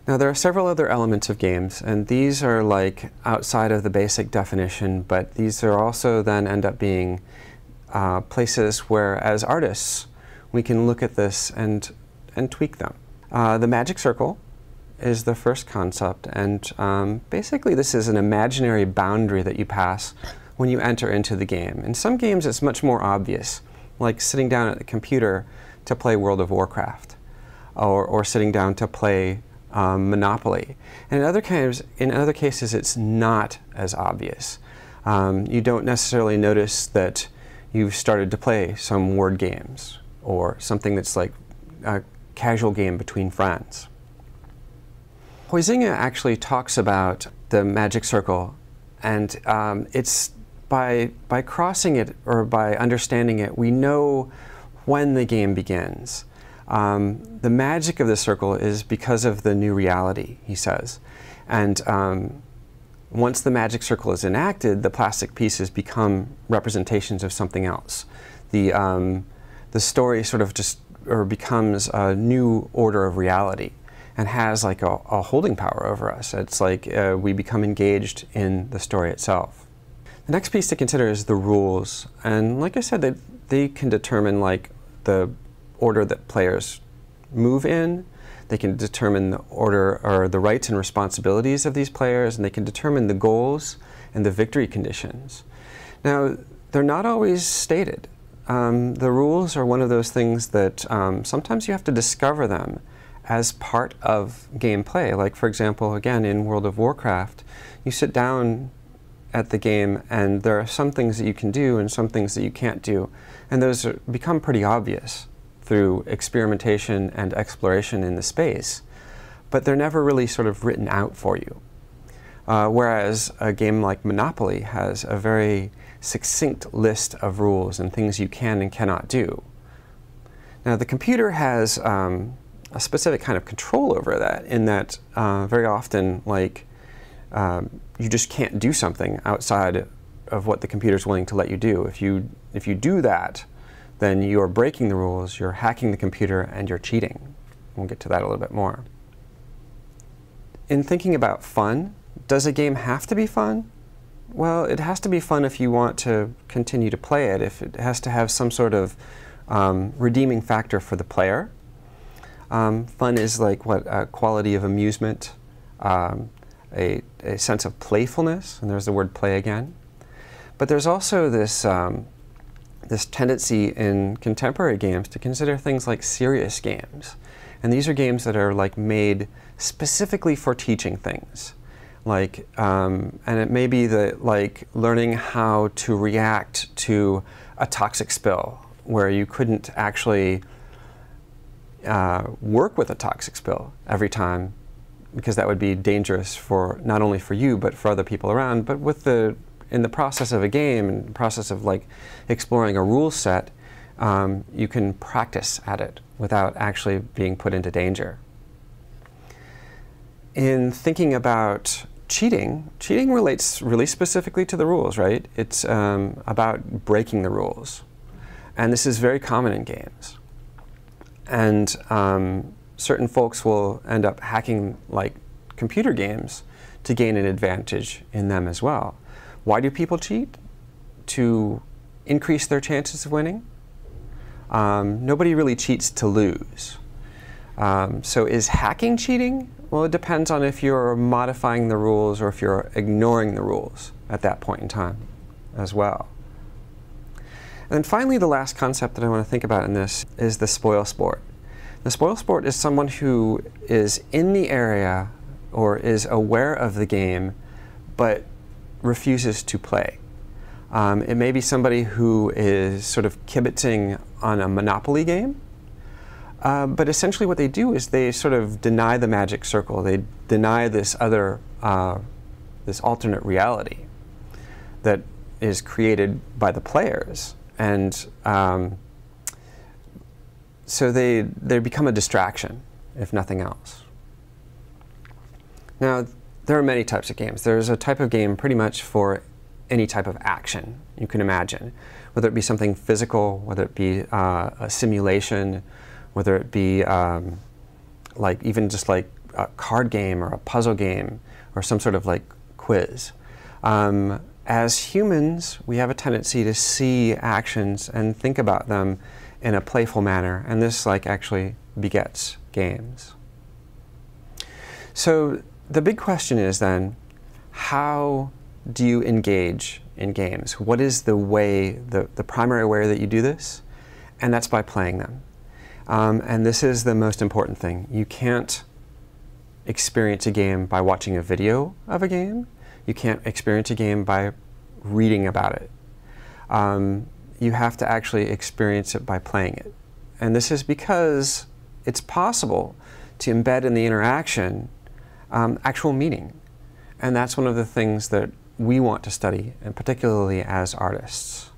Now there are several other elements of games, and these are like outside of the basic definition, but these are also then end up being places where, as artists, we can look at this and tweak them. The magic circle is the first concept, and basically this is an imaginary boundary that you pass when you enter into the game. In some games it's much more obvious, like sitting down at the computer to play World of Warcraft, or sitting down to play Monopoly. And in other cases it's not as obvious. You don't necessarily notice that you've started to play some word games, or something that's like a casual game between friends. Huizinga actually talks about the magic circle, and it's by crossing it, or by understanding it, we know when the game begins. The magic of the circle is because of the new reality, he says. And once the magic circle is enacted, the plastic pieces become representations of something else. The story sort of becomes a new order of reality, and has like a holding power over us. It's like we become engaged in the story itself. The next piece to consider is the rules. And like I said, they can determine like the order that players move in. They can determine the order or the rights and responsibilities of these players, and they can determine the goals and the victory conditions. Now, they're not always stated. The rules are one of those things that sometimes you have to discover them as part of gameplay. Like, for example, again, in World of Warcraft, you sit down at the game and there are some things that you can do and some things that you can't do, and those become pretty obvious through experimentation and exploration in the space, but they're never really sort of written out for you. Whereas a game like Monopoly has a very succinct list of rules and things you can and cannot do. Now, the computer has a specific kind of control over that, in that very often, like, you just can't do something outside of what the computer's willing to let you do. If you do that, then you're breaking the rules, you're hacking the computer, and you're cheating. We'll get to that a little bit more. In thinking about fun, does a game have to be fun? Well, it has to be fun if you want to continue to play it, if it has to have some sort of redeeming factor for the player. Fun is like what, a quality of amusement, a sense of playfulness, and there's the word play again. But there's also this this tendency in contemporary games to consider things like serious games. And these are games that are like made specifically for teaching things. Like, and it may be that, like, learning how to react to a toxic spill, where you couldn't actually work with a toxic spill every time, because that would be dangerous for not only for you but for other people around. But in the process of a game, in the process of like exploring a rule set, you can practice at it without actually being put into danger. In thinking about cheating relates really specifically to the rules, right? It's about breaking the rules. And this is very common in games. And certain folks will end up hacking like computer games to gain an advantage in them as well. Why do people cheat? To increase their chances of winning? Nobody really cheats to lose. So is hacking cheating? Well, it depends on if you're modifying the rules or if you're ignoring the rules at that point in time as well. And then finally, the last concept that I want to think about in this is the spoil sport. The spoil sport is someone who is in the area or is aware of the game but refuses to play. It may be somebody who is sort of kibitzing on a Monopoly game, but essentially what they do is they sort of deny the magic circle. They deny this other, this alternate reality that is created by the players. And so they become a distraction, if nothing else. Now, there are many types of games. There's a type of game pretty much for any type of action you can imagine, whether it be something physical, whether it be a simulation, whether it be like even just like a card game or a puzzle game or some sort of like quiz. As humans, we have a tendency to see actions and think about them in a playful manner, and this like actually begets games. So the big question is then, how do you engage in games? What is the way, the primary way that you do this? And that's by playing them. And this is the most important thing. You can't experience a game by watching a video of a game. You can't experience a game by reading about it. You have to actually experience it by playing it. And this is because it's possible to embed in the interaction actual meaning. And that's one of the things that we want to study, and particularly as artists.